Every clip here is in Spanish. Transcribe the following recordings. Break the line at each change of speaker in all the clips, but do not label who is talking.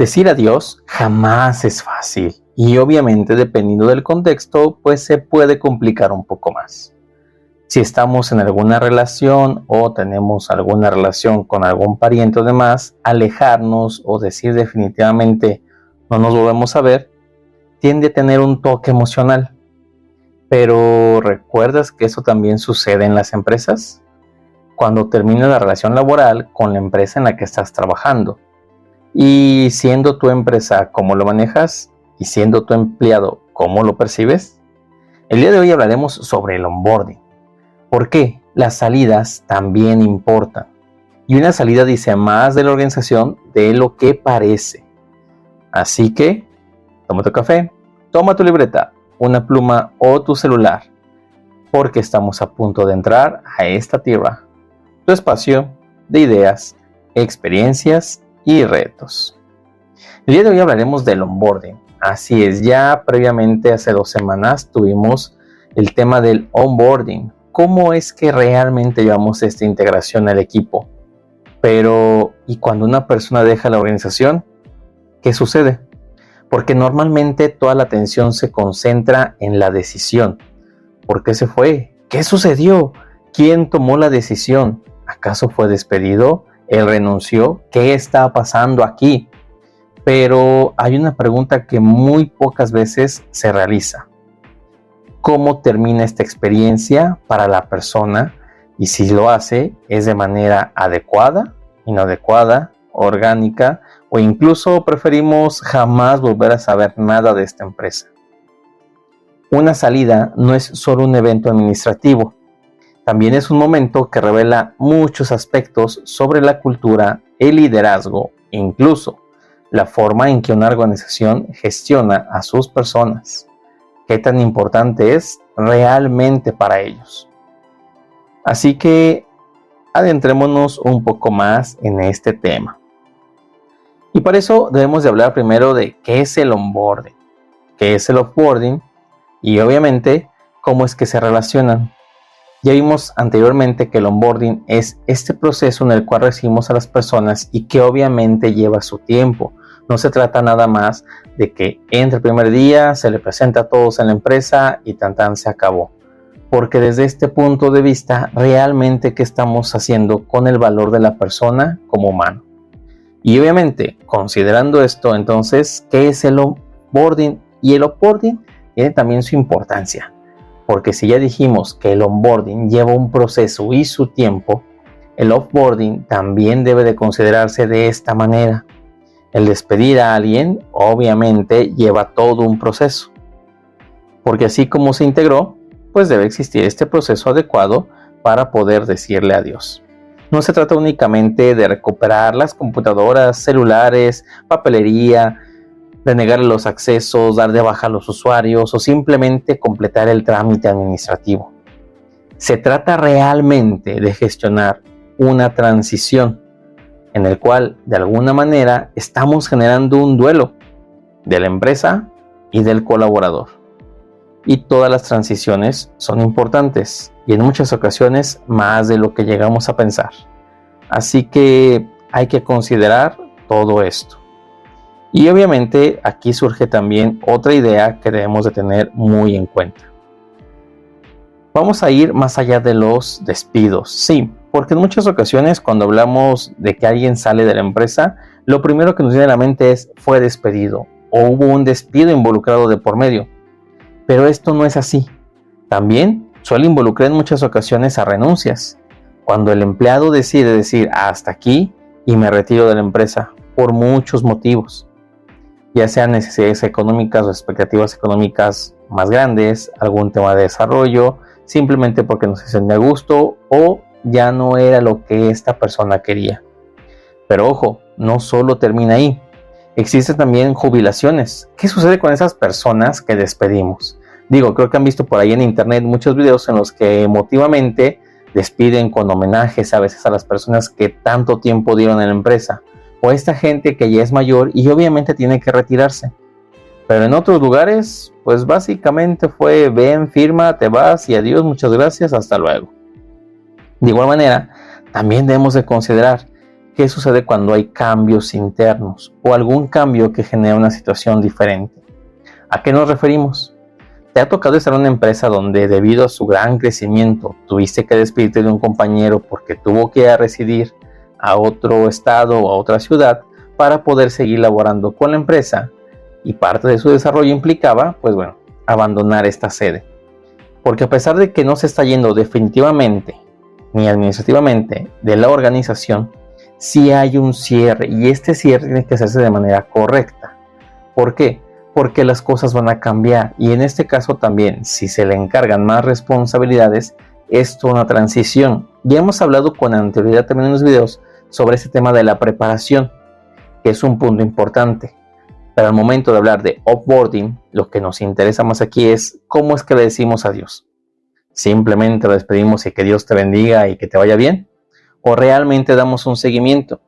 Decir adiós jamás es fácil y obviamente dependiendo del contexto pues se puede complicar un poco más. Si estamos en alguna relación o tenemos alguna relación con algún pariente o demás, alejarnos o decir definitivamente no nos volvemos a ver tiende a tener un toque emocional. Pero ¿recuerdas que eso también sucede en las empresas? Cuando termina la relación laboral con la empresa en la que estás trabajando. Y siendo tu empresa, ¿cómo lo manejas? Y siendo tu empleado, ¿cómo lo percibes? El día de hoy hablaremos sobre el onboarding. ¿Por qué? Las salidas también importan. Y una salida dice más de la organización de lo que parece. Así que, toma tu café, toma tu libreta, una pluma o tu celular, porque estamos a punto de entrar a esta tierra, tu espacio de ideas, experiencias y retos. El día de hoy hablaremos del onboarding. Así es, ya previamente hace 2 semanas tuvimos el tema del onboarding. ¿Cómo es que realmente llevamos esta integración al equipo? Pero, ¿y cuando una persona deja la organización? ¿Qué sucede? Porque normalmente toda la atención se concentra en la decisión. ¿Por qué se fue? ¿Qué sucedió? ¿Quién tomó la decisión? ¿Acaso fue despedido? ¿Él renunció? ¿Qué está pasando aquí? Pero hay una pregunta que muy pocas veces se realiza. ¿Cómo termina esta experiencia para la persona? Y si lo hace, ¿es de manera adecuada, inadecuada, orgánica? O incluso preferimos jamás volver a saber nada de esta empresa. Una salida no es solo un evento administrativo. También es un momento que revela muchos aspectos sobre la cultura, el liderazgo e incluso la forma en que una organización gestiona a sus personas. ¿Qué tan importante es realmente para ellos? Así que adentrémonos un poco más en este tema. Y para eso debemos de hablar primero de qué es el onboarding, qué es el offboarding y obviamente cómo es que se relacionan. Ya vimos anteriormente que el onboarding es este proceso en el cual recibimos a las personas y que obviamente lleva su tiempo. No se trata nada más de que entre el primer día, se le presenta a todos en la empresa y tan se acabó. Porque desde este punto de vista, realmente qué estamos haciendo con el valor de la persona como humano. Y obviamente, considerando esto, entonces, ¿qué es el onboarding? Y el offboarding tiene también su importancia. Porque si ya dijimos que el onboarding lleva un proceso y su tiempo, el offboarding también debe de considerarse de esta manera. El despedir a alguien, obviamente, lleva todo un proceso. Porque así como se integró, pues debe existir este proceso adecuado para poder decirle adiós. No se trata únicamente de recuperar las computadoras, celulares, papelería, de negarle los accesos, dar de baja a los usuarios o simplemente completar el trámite administrativo. Se trata realmente de gestionar una transición en el cual de alguna manera estamos generando un duelo de la empresa y del colaborador. Y todas las transiciones son importantes y en muchas ocasiones más de lo que llegamos a pensar. Así que hay que considerar todo esto. Y obviamente aquí surge también otra idea que debemos de tener muy en cuenta. Vamos a ir más allá de los despidos, sí, porque en muchas ocasiones cuando hablamos de que alguien sale de la empresa, lo primero que nos viene a la mente es fue despedido o hubo un despido involucrado de por medio. Pero esto no es así. También suele involucrar en muchas ocasiones a renuncias, cuando el empleado decide decir hasta aquí y me retiro de la empresa por muchos motivos. Ya sean necesidades económicas o expectativas económicas más grandes, algún tema de desarrollo, simplemente porque no se siente a gusto o ya no era lo que esta persona quería. Pero ojo, no solo termina ahí. Existen también jubilaciones. ¿Qué sucede con esas personas que despedimos? Digo, creo que han visto por ahí en internet muchos videos en los que emotivamente despiden con homenajes a veces a las personas que tanto tiempo dieron en la empresa. O esta gente que ya es mayor y obviamente tiene que retirarse. Pero en otros lugares, pues básicamente fue ven, firma, te vas y adiós, muchas gracias, hasta luego. De igual manera, también debemos de considerar ¿Qué sucede cuando hay cambios internos o algún cambio que genera una situación diferente? ¿A qué nos referimos? ¿Te ha tocado estar en una empresa donde debido a su gran crecimiento tuviste que despedirte de un compañero porque tuvo que ir a residir a otro estado o a otra ciudad para poder seguir laborando con la empresa y parte de su desarrollo implicaba, pues bueno, abandonar esta sede? Porque a pesar de que no se está yendo definitivamente ni administrativamente de la organización, sí hay un cierre y este cierre tiene que hacerse de manera correcta. ¿Por qué? Porque las cosas van a cambiar y en este caso también, si se le encargan más responsabilidades, es toda una transición. Ya hemos hablado con anterioridad también en los videos sobre ese tema de la preparación, que es un punto importante. Pero al momento de hablar de offboarding, lo que nos interesa más aquí es cómo es que le decimos adiós. ¿Simplemente lo despedimos y que Dios te bendiga y que te vaya bien? ¿O realmente damos un seguimiento?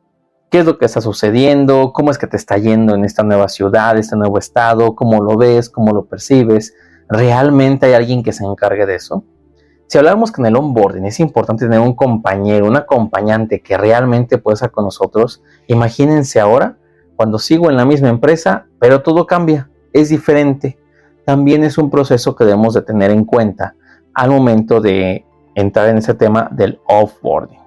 ¿Qué es lo que está sucediendo? ¿Cómo es que te está yendo en esta nueva ciudad, este nuevo estado? ¿Cómo lo ves? ¿Cómo lo percibes? ¿Realmente hay alguien que se encargue de eso? Si hablamos que en el onboarding es importante tener un compañero, un acompañante que realmente pueda estar con nosotros, imagínense ahora cuando sigo en la misma empresa, pero todo cambia, es diferente. También es un proceso que debemos de tener en cuenta al momento de entrar en ese tema del offboarding.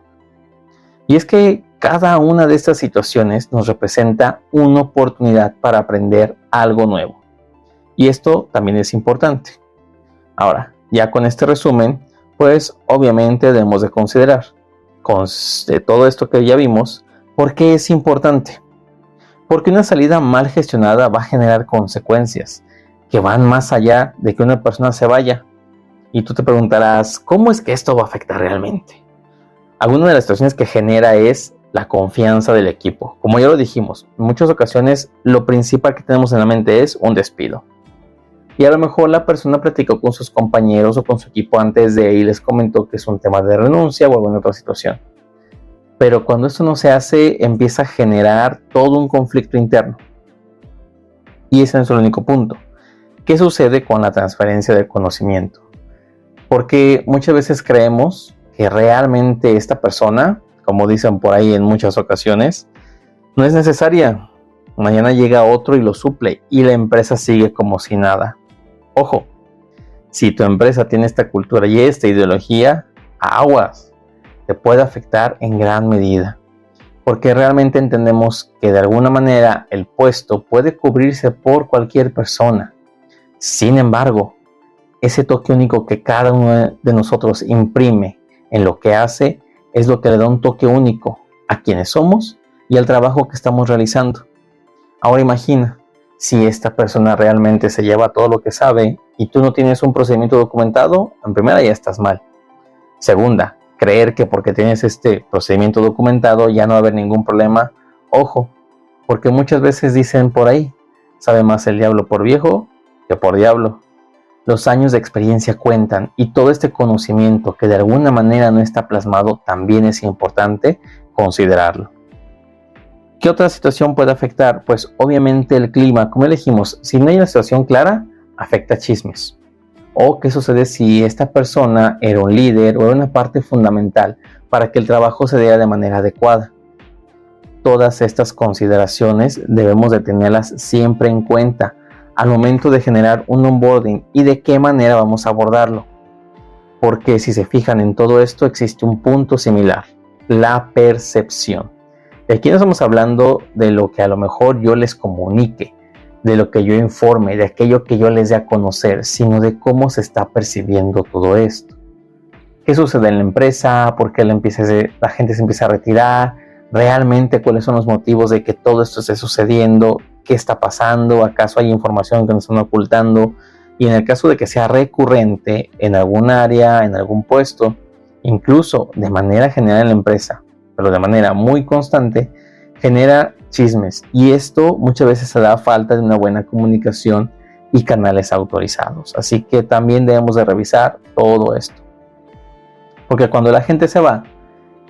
Y es que cada una de estas situaciones nos representa una oportunidad para aprender algo nuevo. Y esto también es importante. Ahora, ya con este resumen, pues obviamente debemos de considerar, de todo esto que ya vimos, ¿por qué es importante? Porque una salida mal gestionada va a generar consecuencias que van más allá de que una persona se vaya. Y tú te preguntarás, ¿cómo es que esto va a afectar realmente? Alguna de las situaciones que genera es la confianza del equipo. Como ya lo dijimos, en muchas ocasiones lo principal que tenemos en la mente es un despido. Y a lo mejor la persona platicó con sus compañeros o con su equipo antes de y les comentó que es un tema de renuncia o alguna otra situación. Pero cuando esto no se hace, empieza a generar todo un conflicto interno. Y ese no es el único punto. ¿Qué sucede con la transferencia del conocimiento? Porque muchas veces creemos que realmente esta persona, como dicen por ahí en muchas ocasiones, no es necesaria. Mañana llega otro y lo suple y la empresa sigue como si nada. Ojo, si tu empresa tiene esta cultura y esta ideología, aguas, te puede afectar en gran medida. Porque realmente entendemos que de alguna manera el puesto puede cubrirse por cualquier persona. Sin embargo, ese toque único que cada uno de nosotros imprime en lo que hace es lo que le da un toque único a quienes somos y al trabajo que estamos realizando. Ahora imagina, si esta persona realmente se lleva todo lo que sabe y tú no tienes un procedimiento documentado, en primera ya estás mal. Segunda, creer que porque tienes este procedimiento documentado ya no va a haber ningún problema. Ojo, porque muchas veces dicen por ahí, sabe más el diablo por viejo que por diablo. Los años de experiencia cuentan y todo este conocimiento que de alguna manera no está plasmado también es importante considerarlo. ¿Qué otra situación puede afectar? Pues obviamente el clima, como elegimos, si no hay una situación clara, afecta chismes. O qué sucede si esta persona era un líder o era una parte fundamental para que el trabajo se diera de manera adecuada. Todas estas consideraciones debemos de tenerlas siempre en cuenta al momento de generar un onboarding y de qué manera vamos a abordarlo. Porque si se fijan en todo esto existe un punto similar, la percepción. Y aquí no estamos hablando de lo que a lo mejor yo les comunique, de lo que yo informe, de aquello que yo les dé a conocer, sino de cómo se está percibiendo todo esto. ¿Qué sucede en la empresa? ¿Por qué la gente se empieza a retirar? ¿Realmente cuáles son los motivos de que todo esto esté sucediendo? ¿Qué está pasando? ¿Acaso hay información que nos están ocultando? Y en el caso de que sea recurrente en algún área, en algún puesto, incluso de manera general en la empresa, pero de manera muy constante, genera chismes. Y esto muchas veces se da a falta de una buena comunicación y canales autorizados. Así que también debemos de revisar todo esto. Porque cuando la gente se va,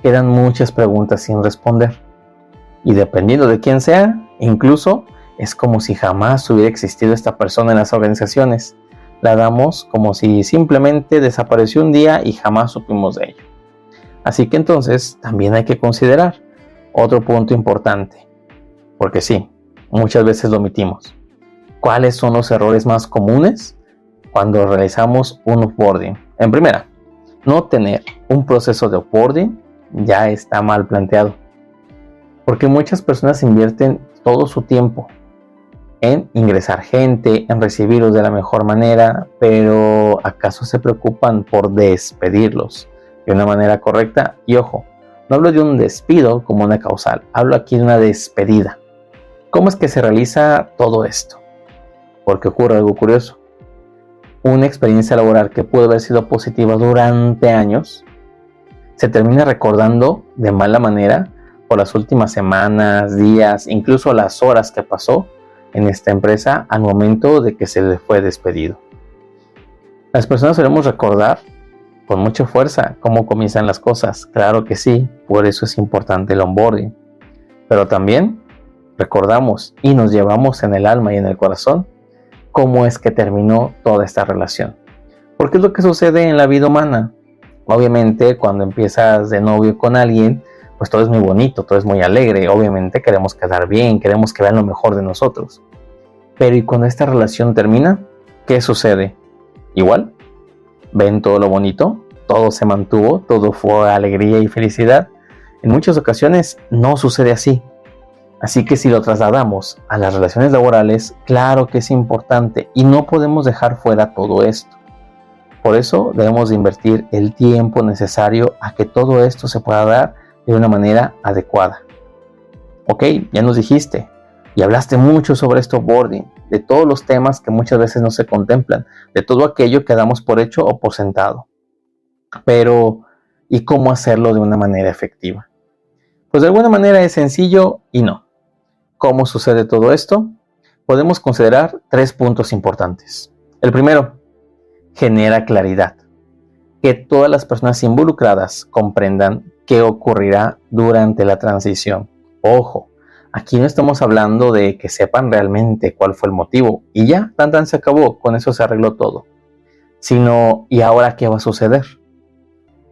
quedan muchas preguntas sin responder. Y dependiendo de quién sea, incluso es como si jamás hubiera existido esta persona en las organizaciones. La damos como si simplemente desapareció un día y jamás supimos de ello. Así que entonces también hay que considerar Otro punto importante, porque sí, muchas veces lo omitimos. ¿Cuáles son los errores más comunes cuando realizamos un offboarding? En primera, no tener un proceso de offboarding ya está mal planteado, porque muchas personas invierten todo su tiempo en ingresar gente, en recibirlos de la mejor manera, pero ¿acaso se preocupan por despedirlos de una manera correcta? Y ojo, no hablo de un despido como una causal, hablo aquí de una despedida. ¿Cómo es que se realiza todo esto? Porque ocurre algo curioso. Una experiencia laboral que pudo haber sido positiva durante años, se termina recordando de mala manera por las últimas semanas, días, incluso las horas que pasó en esta empresa al momento de que se le fue despedido. Las personas solemos recordar con mucha fuerza cómo comienzan las cosas, claro que sí, por eso es importante el onboarding, pero también recordamos y nos llevamos en el alma y en el corazón cómo es que terminó toda esta relación. Porque es lo que sucede en la vida humana. Obviamente cuando empiezas de novio con alguien, pues todo es muy bonito, todo es muy alegre, obviamente queremos quedar bien, queremos que vean lo mejor de nosotros. Pero ¿y cuando esta relación termina? ¿Qué sucede? Igual, ven todo lo bonito, todo se mantuvo, todo fue alegría y felicidad. En muchas ocasiones no sucede así. Así que si lo trasladamos a las relaciones laborales, claro que es importante y no podemos dejar fuera todo esto. Por eso debemos de invertir el tiempo necesario a que todo esto se pueda dar de una manera adecuada. Ok, ya nos dijiste y hablaste mucho sobre este onboarding, de todos los temas que muchas veces no se contemplan, de todo aquello que damos por hecho o por sentado. Pero, ¿y cómo hacerlo de una manera efectiva? Pues de alguna manera es sencillo y no. ¿Cómo sucede todo esto? Podemos considerar 3 puntos importantes. El primero, genera claridad. Que todas las personas involucradas comprendan qué ocurrirá durante la transición. Ojo, aquí no estamos hablando de que sepan realmente cuál fue el motivo y ya, tan se acabó, con eso se arregló todo. Sino, ¿y ahora qué va a suceder?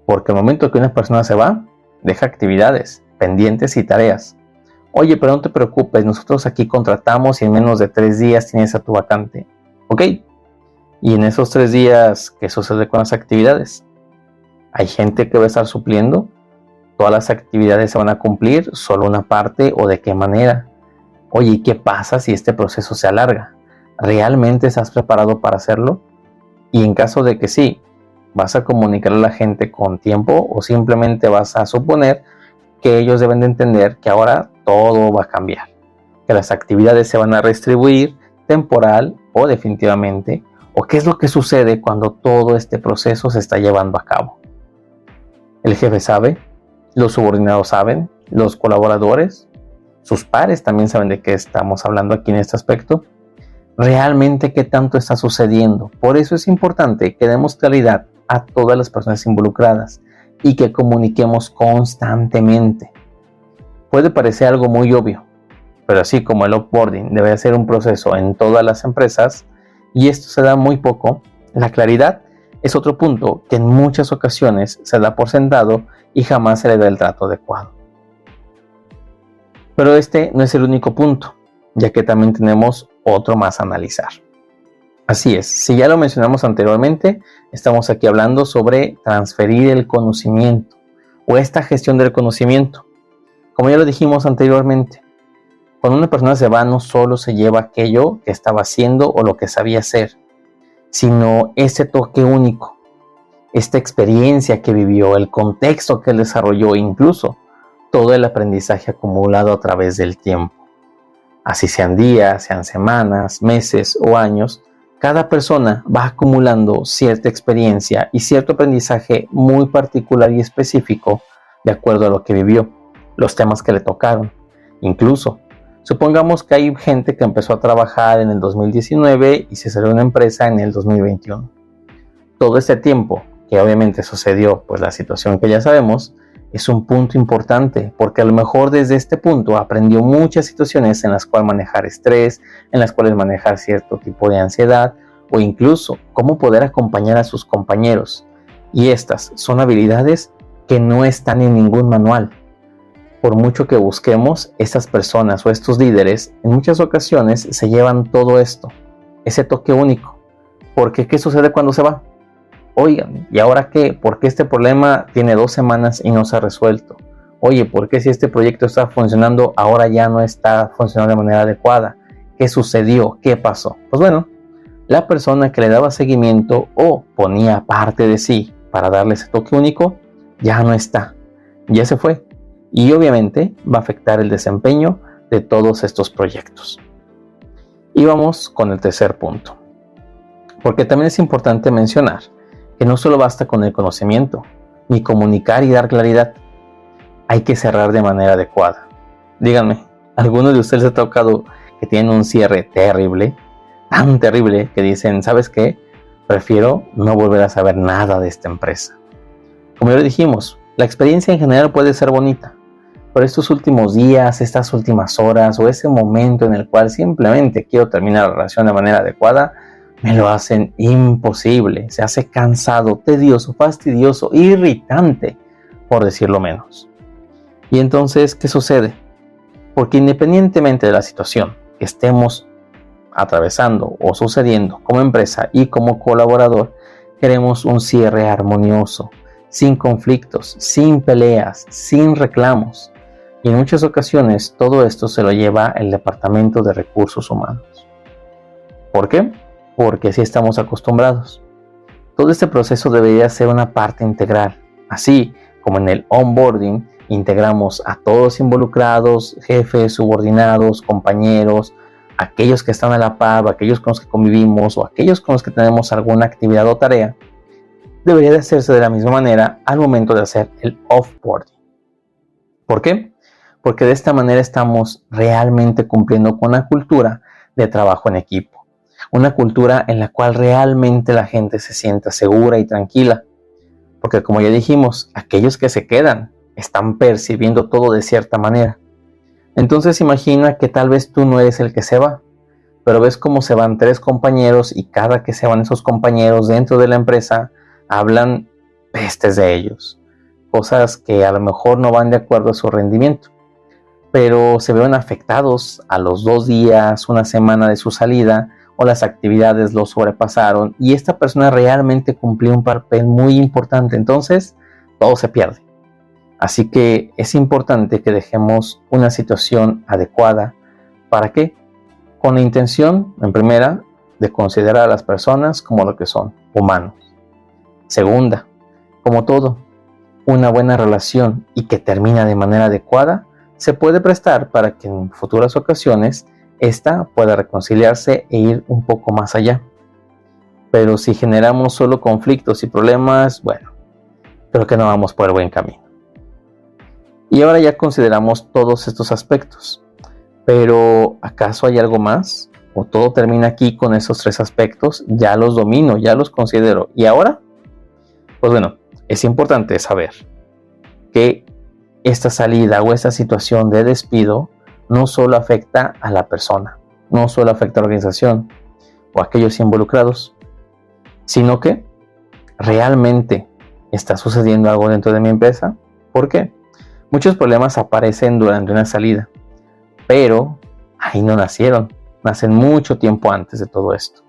Porque al momento que una persona se va, deja actividades, pendientes y tareas. Oye, pero no te preocupes, nosotros aquí contratamos y en menos de 3 días tienes a tu vacante. Ok, y en esos 3 días, ¿qué sucede con las actividades? ¿Hay gente que va a estar supliendo? ¿Todas las actividades se van a cumplir? ¿Solo una parte o de qué manera? Oye, ¿y qué pasa si este proceso se alarga? ¿Realmente estás preparado para hacerlo? Y en caso de que sí, ¿vas a comunicar a la gente con tiempo o simplemente vas a suponer que ellos deben de entender que ahora todo va a cambiar? Que las actividades se van a redistribuir temporal o definitivamente. ¿O qué es lo que sucede cuando todo este proceso se está llevando a cabo? El jefe sabe, los subordinados saben, los colaboradores, sus pares también saben de qué estamos hablando aquí en este aspecto. ¿Realmente qué tanto está sucediendo? Por eso es importante que demos claridad a todas las personas involucradas y que comuniquemos constantemente. Puede parecer algo muy obvio, pero así como el offboarding debe ser un proceso en todas las empresas, y esto se da muy poco, la claridad es otro punto que en muchas ocasiones se da por sentado y jamás se le da el trato adecuado. Pero este no es el único punto, ya que también tenemos otro más a analizar. Así es, si ya lo mencionamos anteriormente, estamos aquí hablando sobre transferir el conocimiento o esta gestión del conocimiento. Como ya lo dijimos anteriormente, cuando una persona se va, no solo se lleva aquello que estaba haciendo o lo que sabía hacer, sino ese toque único, esta experiencia que vivió, el contexto que él desarrolló, incluso todo el aprendizaje acumulado a través del tiempo. Así sean días, sean semanas, meses o años, cada persona va acumulando cierta experiencia y cierto aprendizaje muy particular y específico de acuerdo a lo que vivió, los temas que le tocaron. Incluso, supongamos que hay gente que empezó a trabajar en el 2019 y se salió de una empresa en el 2021. Todo este tiempo, que obviamente sucedió, pues la situación que ya sabemos, es un punto importante, porque a lo mejor desde este punto aprendió muchas situaciones en las cuales manejar estrés, en las cuales manejar cierto tipo de ansiedad, o incluso cómo poder acompañar a sus compañeros. Y estas son habilidades que no están en ningún manual. Por mucho que busquemos, estas personas o estos líderes en muchas ocasiones se llevan todo esto, ese toque único. Porque ¿qué sucede cuando se va? Oigan, ¿y ahora qué? ¿Por qué este problema tiene 2 semanas y no se ha resuelto? Oye, ¿por qué si este proyecto está funcionando, ahora ya no está funcionando de manera adecuada? ¿Qué sucedió? ¿Qué pasó? Pues bueno, la persona que le daba seguimiento o ponía parte de sí para darle ese toque único, ya no está, ya se fue. Y obviamente va a afectar el desempeño de todos estos proyectos. Y vamos con el tercer punto. Porque también es importante mencionar que no solo basta con el conocimiento, ni comunicar y dar claridad. Hay que cerrar de manera adecuada. Díganme, ¿alguno de ustedes ha tocado que tienen un cierre terrible? Tan terrible que dicen, ¿sabes qué? Prefiero no volver a saber nada de esta empresa. Como ya lo dijimos, la experiencia en general puede ser bonita, pero estos últimos días, estas últimas horas o ese momento en el cual simplemente quiero terminar la relación de manera adecuada, me lo hacen imposible, se hace cansado, tedioso, fastidioso, irritante, por decirlo menos. Y entonces, ¿qué sucede? Porque independientemente de la situación que estemos atravesando o sucediendo como empresa y como colaborador, queremos un cierre armonioso, sin conflictos, sin peleas, sin reclamos. Y en muchas ocasiones todo esto se lo lleva el Departamento de Recursos Humanos. ¿Por qué? Porque así estamos acostumbrados. Todo este proceso debería ser una parte integral. Así como en el onboarding integramos a todos involucrados, jefes, subordinados, compañeros, aquellos que están a la par, aquellos con los que convivimos o aquellos con los que tenemos alguna actividad o tarea, debería de hacerse de la misma manera al momento de hacer el offboarding. ¿Por qué? Porque de esta manera estamos realmente cumpliendo con una cultura de trabajo en equipo. Una cultura en la cual realmente la gente se sienta segura y tranquila. Porque como ya dijimos, aquellos que se quedan están percibiendo todo de cierta manera. Entonces imagina que tal vez tú no eres el que se va, pero ves cómo se van 3 compañeros y cada que se van esos compañeros dentro de la empresa hablan pestes de ellos. Cosas que a lo mejor no van de acuerdo a su rendimiento. Pero se ven afectados a los 2 días, 1 semana de su salida, o las actividades lo sobrepasaron y esta persona realmente cumplió un papel muy importante, entonces todo se pierde. Así que es importante que dejemos una situación adecuada. ¿Para qué? Con la intención, en primera, de considerar a las personas como lo que son, humanos. Segunda, como todo, una buena relación y que termina de manera adecuada se puede prestar para que en futuras ocasiones esta pueda reconciliarse e ir un poco más allá. Pero si generamos solo conflictos y problemas, bueno, creo que no vamos por el buen camino. Y ahora ya consideramos todos estos aspectos. Pero ¿acaso hay algo más? ¿O todo termina aquí con esos 3 aspectos? Ya los domino, ya los considero. ¿Y ahora? Pues bueno, es importante saber que esta salida o esta situación de despido no solo afecta a la persona, no solo afecta a la organización o a aquellos involucrados, sino que realmente está sucediendo algo dentro de mi empresa. ¿Por qué? Muchos problemas aparecen durante una salida, pero ahí no nacieron, nacen mucho tiempo antes de todo esto.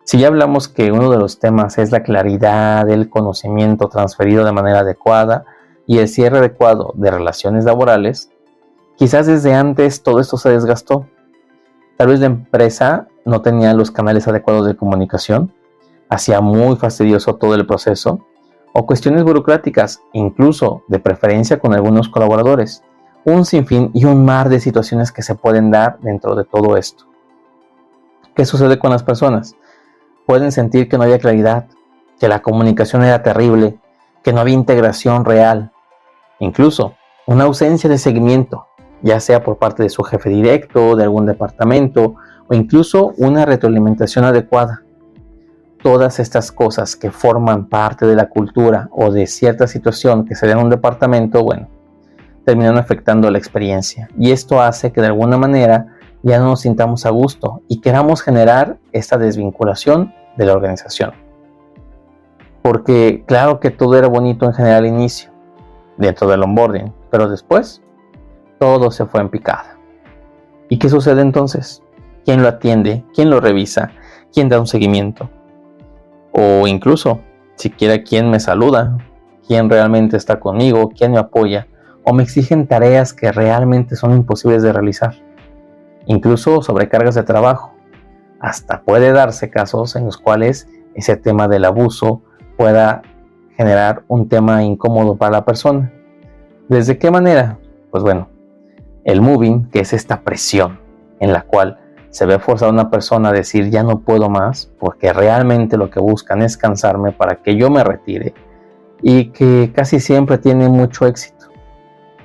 Si ya hablamos que uno de los temas es la claridad, el conocimiento transferido de manera adecuada y el cierre adecuado de relaciones laborales, quizás desde antes todo esto se desgastó. Tal vez la empresa no tenía los canales adecuados de comunicación, hacía muy fastidioso todo el proceso, o cuestiones burocráticas, incluso de preferencia con algunos colaboradores. Un sinfín y un mar de situaciones que se pueden dar dentro de todo esto. ¿Qué sucede con las personas? Pueden sentir que no había claridad, que la comunicación era terrible, que no había integración real, incluso una ausencia de seguimiento, ya sea por parte de su jefe directo, de algún departamento, o incluso una retroalimentación adecuada. Todas estas cosas que forman parte de la cultura o de cierta situación que se da en un departamento, bueno, terminan afectando la experiencia. Y esto hace que de alguna manera ya no nos sintamos a gusto y queramos generar esta desvinculación de la organización. Porque claro que todo era bonito en general al inicio, dentro del onboarding, pero después todo se fue en picada. ¿Y qué sucede entonces? ¿Quién lo atiende? ¿Quién lo revisa? ¿Quién da un seguimiento? O incluso, siquiera quién me saluda, quién realmente está conmigo, quién me apoya, o me exigen tareas que realmente son imposibles de realizar. Incluso sobrecargas de trabajo. Hasta puede darse casos en los cuales ese tema del abuso pueda generar un tema incómodo para la persona. ¿Desde qué manera? Pues bueno, el moving, que es esta presión en la cual se ve forzada una persona a decir ya no puedo más, porque realmente lo que buscan es cansarme para que yo me retire, y que casi siempre tiene mucho éxito,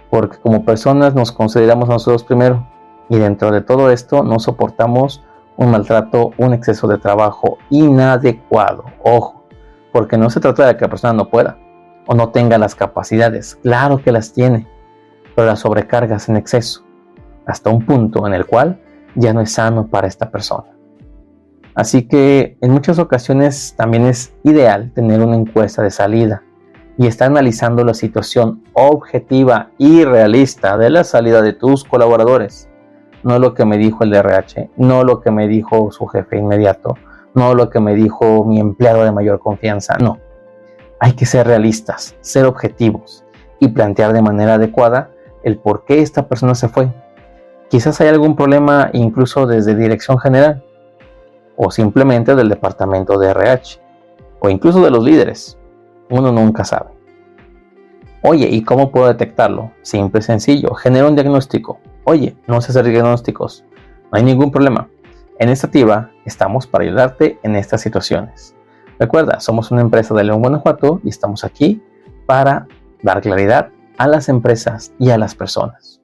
porque como personas nos consideramos a nosotros primero, y dentro de todo esto no soportamos un maltrato, un exceso de trabajo inadecuado. Ojo, porque no se trata de que la persona no pueda o no tenga las capacidades, claro que las tiene, pero las sobrecargas en exceso, hasta un punto en el cual ya no es sano para esta persona. Así que en muchas ocasiones también es ideal tener una encuesta de salida y estar analizando la situación objetiva y realista de la salida de tus colaboradores. No lo que me dijo el RH, no lo que me dijo su jefe inmediato, no lo que me dijo mi empleado de mayor confianza, no. Hay que ser realistas, ser objetivos y plantear de manera adecuada el por qué esta persona se fue. Quizás hay algún problema incluso desde dirección general, o simplemente del departamento de RH, o incluso de los líderes. Uno nunca sabe. Oye, ¿y cómo puedo detectarlo? Simple y sencillo, genera un diagnóstico. Oye, no sé hacer diagnósticos. No hay ningún problema. En Estativa estamos para ayudarte en estas situaciones. Recuerda, somos una empresa de León, Guanajuato, y estamos aquí para dar claridad a las empresas y a las personas.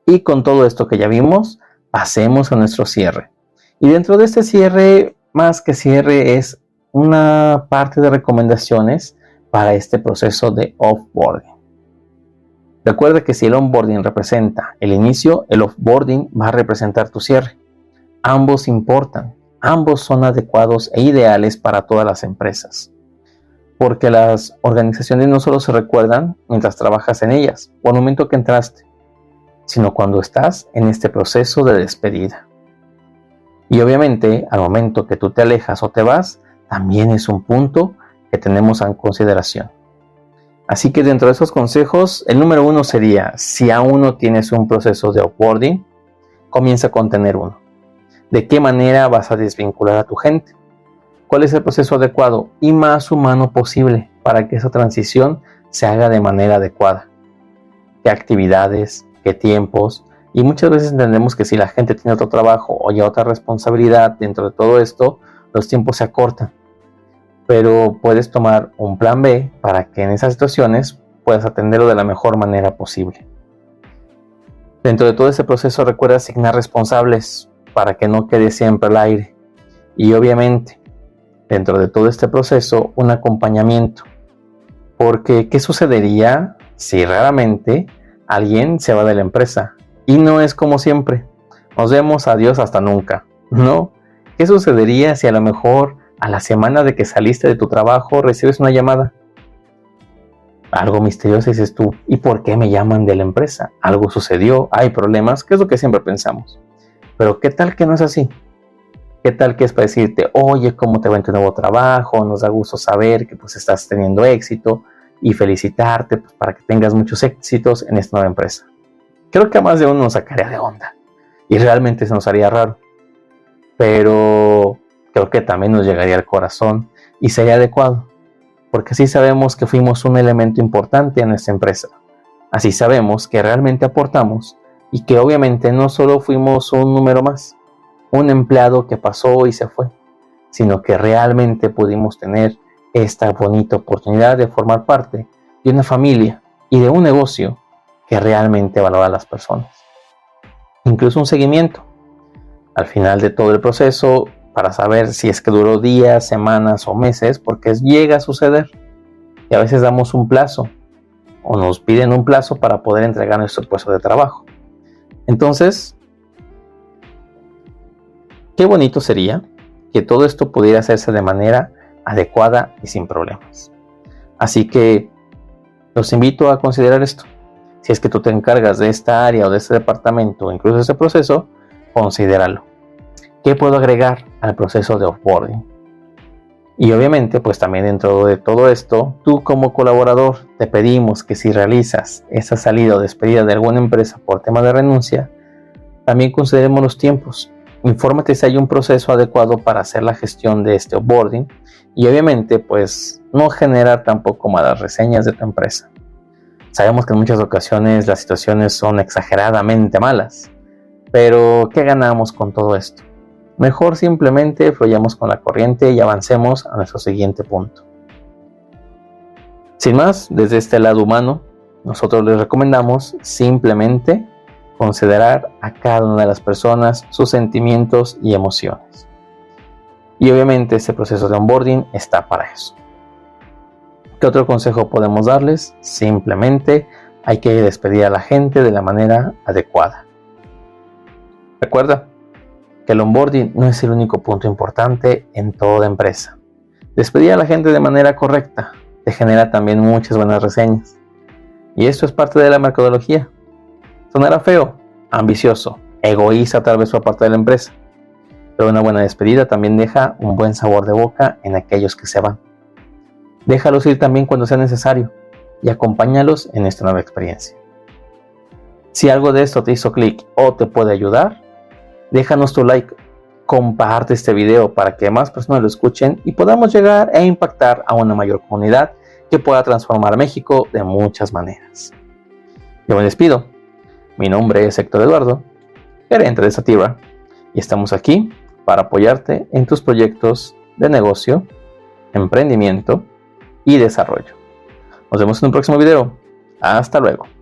Y con todo esto que ya vimos, pasemos a nuestro cierre. Y dentro de este cierre, más que cierre, es una parte de recomendaciones para este proceso de offboarding. Recuerda que si el onboarding representa el inicio, el offboarding va a representar tu cierre. Ambos importan, ambos son adecuados e ideales para todas las empresas. Porque las organizaciones no solo se recuerdan mientras trabajas en ellas o al momento que entraste, sino cuando estás en este proceso de despedida. Y obviamente, al momento que tú te alejas o te vas, también es un punto que tenemos en consideración. Así que dentro de esos consejos, el número 1 sería, si aún no tienes un proceso de offboarding, comienza con tener uno. ¿De qué manera vas a desvincular a tu gente? ¿Cuál es el proceso adecuado y más humano posible para que esa transición se haga de manera adecuada? ¿Qué actividades? ¿Qué tiempos? Y muchas veces entendemos que si la gente tiene otro trabajo o ya otra responsabilidad dentro de todo esto, los tiempos se acortan. Pero puedes tomar un plan B para que en esas situaciones puedas atenderlo de la mejor manera posible. Dentro de todo ese proceso recuerda asignar responsables para que no quede siempre al aire. Y obviamente, dentro de todo este proceso, un acompañamiento. Porque, ¿qué sucedería si raramente alguien se va de la empresa? Y no es como siempre. Nos vemos, adiós, hasta nunca. No. ¿Qué sucedería si a lo mejor a la semana de que saliste de tu trabajo recibes una llamada? Algo misterioso, dices tú, ¿y por qué me llaman de la empresa? Algo sucedió, hay problemas, que es lo que siempre pensamos. Pero ¿qué tal que no es así? ¿Qué tal que es para decirte, oye, cómo te va en tu nuevo trabajo? Nos da gusto saber que pues estás teniendo éxito y felicitarte pues, para que tengas muchos éxitos en esta nueva empresa. Creo que a más de uno nos sacaría de onda y realmente se nos haría raro. Pero creo que también nos llegaría al corazón y sería adecuado. Porque así sabemos que fuimos un elemento importante en nuestra empresa. Así sabemos que realmente aportamos y que obviamente no solo fuimos un número más, un empleado que pasó y se fue, sino que realmente pudimos tener esta bonita oportunidad de formar parte de una familia y de un negocio que realmente valora a las personas. Incluso un seguimiento al final de todo el proceso para saber si es que duró días, semanas o meses, porque llega a suceder y a veces damos un plazo o nos piden un plazo para poder entregar nuestro puesto de trabajo. Entonces, qué bonito sería que todo esto pudiera hacerse de manera adecuada y sin problemas. Así que los invito a considerar esto. Si es que tú te encargas de esta área o de este departamento o incluso este proceso, considéralo. ¿Qué puedo agregar al proceso de offboarding? Y obviamente, pues también dentro de todo esto, tú como colaborador te pedimos que si realizas esa salida o despedida de alguna empresa por tema de renuncia, también consideremos los tiempos. Infórmate si hay un proceso adecuado para hacer la gestión de este offboarding y obviamente, pues no generar tampoco malas reseñas de tu empresa. Sabemos que en muchas ocasiones las situaciones son exageradamente malas, pero ¿qué ganamos con todo esto? Mejor simplemente fluyamos con la corriente y avancemos a nuestro siguiente punto. Sin más, desde este lado humano, nosotros les recomendamos simplemente considerar a cada una de las personas, sus sentimientos y emociones. Y obviamente este proceso de onboarding está para eso. ¿Qué otro consejo podemos darles? Simplemente hay que despedir a la gente de la manera adecuada. Recuerda que el onboarding no es el único punto importante en toda empresa. Despedir a la gente de manera correcta te genera también muchas buenas reseñas. Y esto es parte de la mercadología. Sonará feo, ambicioso, egoísta tal vez por parte de la empresa, pero una buena despedida también deja un buen sabor de boca en aquellos que se van. Déjalos ir también cuando sea necesario y acompáñalos en esta nueva experiencia. Si algo de esto te hizo clic o te puede ayudar, déjanos tu like, comparte este video para que más personas lo escuchen y podamos llegar e impactar a una mayor comunidad que pueda transformar México de muchas maneras. Yo me despido. Mi nombre es Héctor Eduardo, gerente de Sativa, y estamos aquí para apoyarte en tus proyectos de negocio, emprendimiento y desarrollo. Nos vemos en un próximo video. Hasta luego.